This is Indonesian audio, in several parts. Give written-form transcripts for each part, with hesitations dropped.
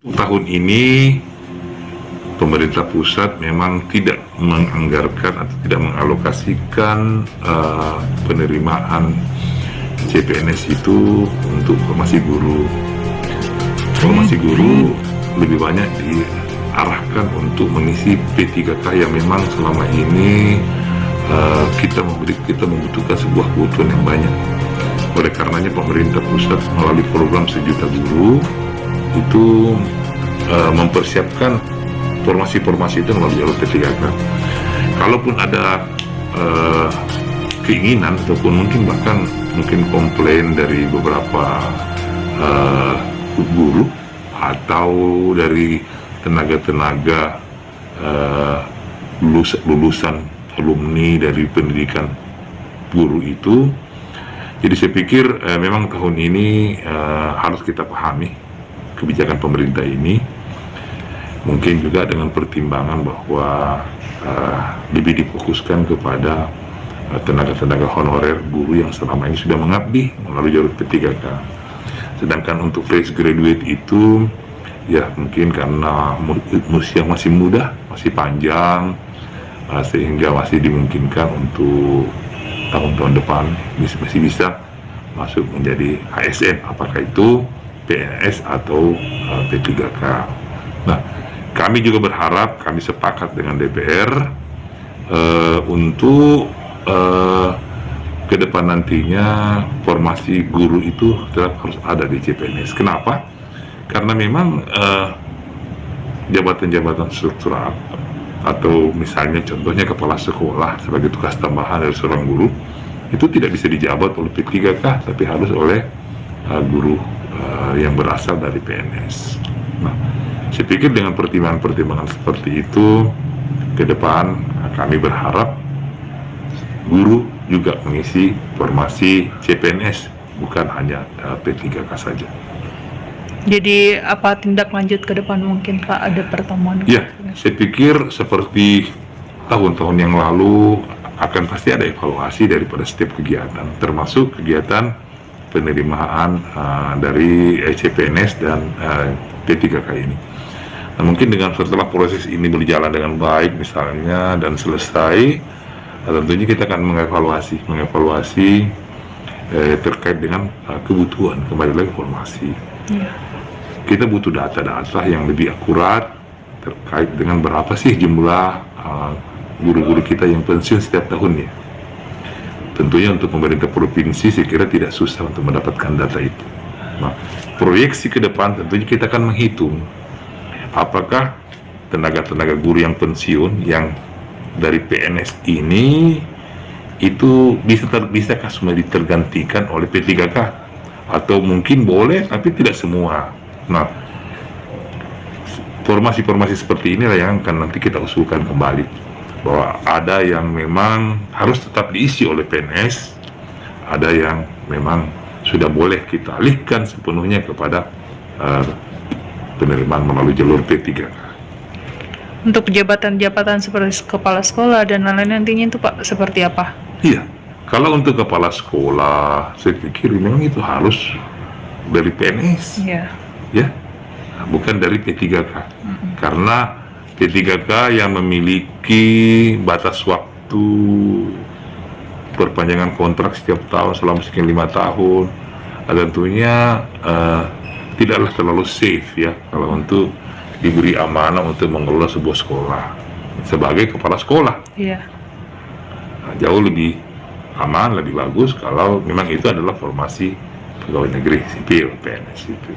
Tahun ini pemerintah pusat memang tidak menganggarkan atau tidak mengalokasikan penerimaan CPNS itu untuk formasi guru. Formasi guru lebih banyak diarahkan untuk mengisi P3K yang memang selama ini kita membutuhkan sebuah kebutuhan yang banyak. Oleh karenanya pemerintah pusat melalui program 1 juta guru itu mempersiapkan formasi-formasi itu melalui jalur P3K. Kalaupun ada keinginan ataupun mungkin komplain dari beberapa guru atau dari tenaga-tenaga lulusan alumni dari pendidikan guru itu. Jadi saya pikir memang tahun ini harus kita pahami kebijakan pemerintah ini, mungkin juga dengan pertimbangan bahwa lebih difokuskan kepada tenaga-tenaga honorer guru yang selama ini sudah mengabdi melalui jalur P3K. Sedangkan untuk fresh graduate itu ya mungkin karena usia masih muda, masih panjang, sehingga masih dimungkinkan untuk tahun-tahun depan masih bisa masuk menjadi ASN, apakah itu PNS atau P3K. Nah, kami juga berharap, kami sepakat dengan DPR untuk ke depan nantinya formasi guru itu tetap harus ada di CPNS. Kenapa? Karena memang jabatan-jabatan struktural atau misalnya contohnya kepala sekolah sebagai tugas tambahan dari seorang guru itu tidak bisa dijabat oleh P3K tapi harus oleh guru yang berasal dari PNS. Nah, saya pikir dengan pertimbangan-pertimbangan seperti itu ke depan kami berharap guru juga mengisi formasi CPNS, bukan hanya P3K saja. Jadi apa tindak lanjut ke depan mungkin Pak, ada pertemuan? Ya, saya pikir seperti tahun-tahun yang lalu akan pasti ada evaluasi daripada setiap kegiatan, termasuk kegiatan penerimaan dari CPNS dan P3K ini. Nah, mungkin setelah proses ini berjalan dengan baik misalnya dan selesai, tentunya kita akan mengevaluasi terkait dengan kebutuhan kembali lagi formasi. Ya. Kita butuh data-data yang lebih akurat terkait dengan berapa sih jumlah guru-guru kita yang pensiun setiap tahunnya. Tentunya untuk pemerintah provinsi saya kira tidak susah untuk mendapatkan data itu. Nah, proyeksi ke depan tentunya kita akan menghitung apakah tenaga-tenaga guru yang pensiun yang dari PNS ini itu bisakah semua ditergantikan oleh P3K atau mungkin boleh tapi tidak semua. Nah, formasi-formasi seperti inilah yang akan nanti kita usulkan kembali, bahwa ada yang memang harus tetap diisi oleh PNS, ada yang memang sudah boleh kita alihkan sepenuhnya kepada penerimaan melalui jalur P3K. Untuk jabatan-jabatan seperti kepala sekolah dan lain-lain nantinya itu Pak seperti apa? Iya, kalau untuk kepala sekolah saya pikir memang itu harus dari PNS. Iya. Ya, bukan dari P3K. Karena P3K yang memiliki batas waktu perpanjangan kontrak setiap tahun selama sekian 5 tahun, tentunya tidaklah terlalu safe ya kalau untuk diberi amanah untuk mengelola sebuah sekolah sebagai kepala sekolah. Iya. Nah, jauh lebih aman, lebih bagus kalau memang itu adalah formasi pegawai negeri sipil, PNS itu.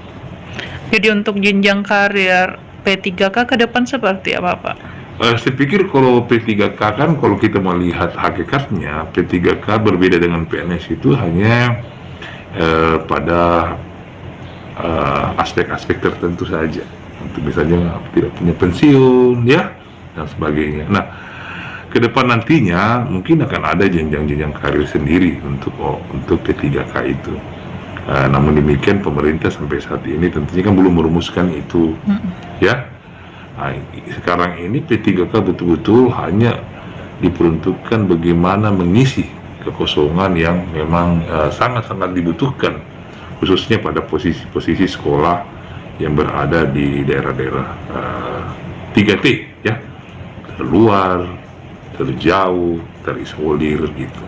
Jadi untuk jenjang karir P3K ke depan seperti apa Pak? Saya pikir kalau P3K kan kalau kita melihat hakikatnya P3K berbeda dengan PNS itu hanya pada aspek-aspek tertentu saja. Untuk misalnya tidak punya pensiun ya dan sebagainya. Nah, ke depan nantinya mungkin akan ada jenjang-jenjang karir sendiri untuk P3K itu. Namun demikian pemerintah sampai saat ini tentunya kan belum merumuskan itu, ya. Nah, sekarang ini P3K betul-betul hanya diperuntukkan bagaimana mengisi kekosongan yang memang sangat-sangat dibutuhkan, khususnya pada posisi-posisi sekolah yang berada di daerah-daerah 3T ya, terluar, terjauh, terisolir gitu.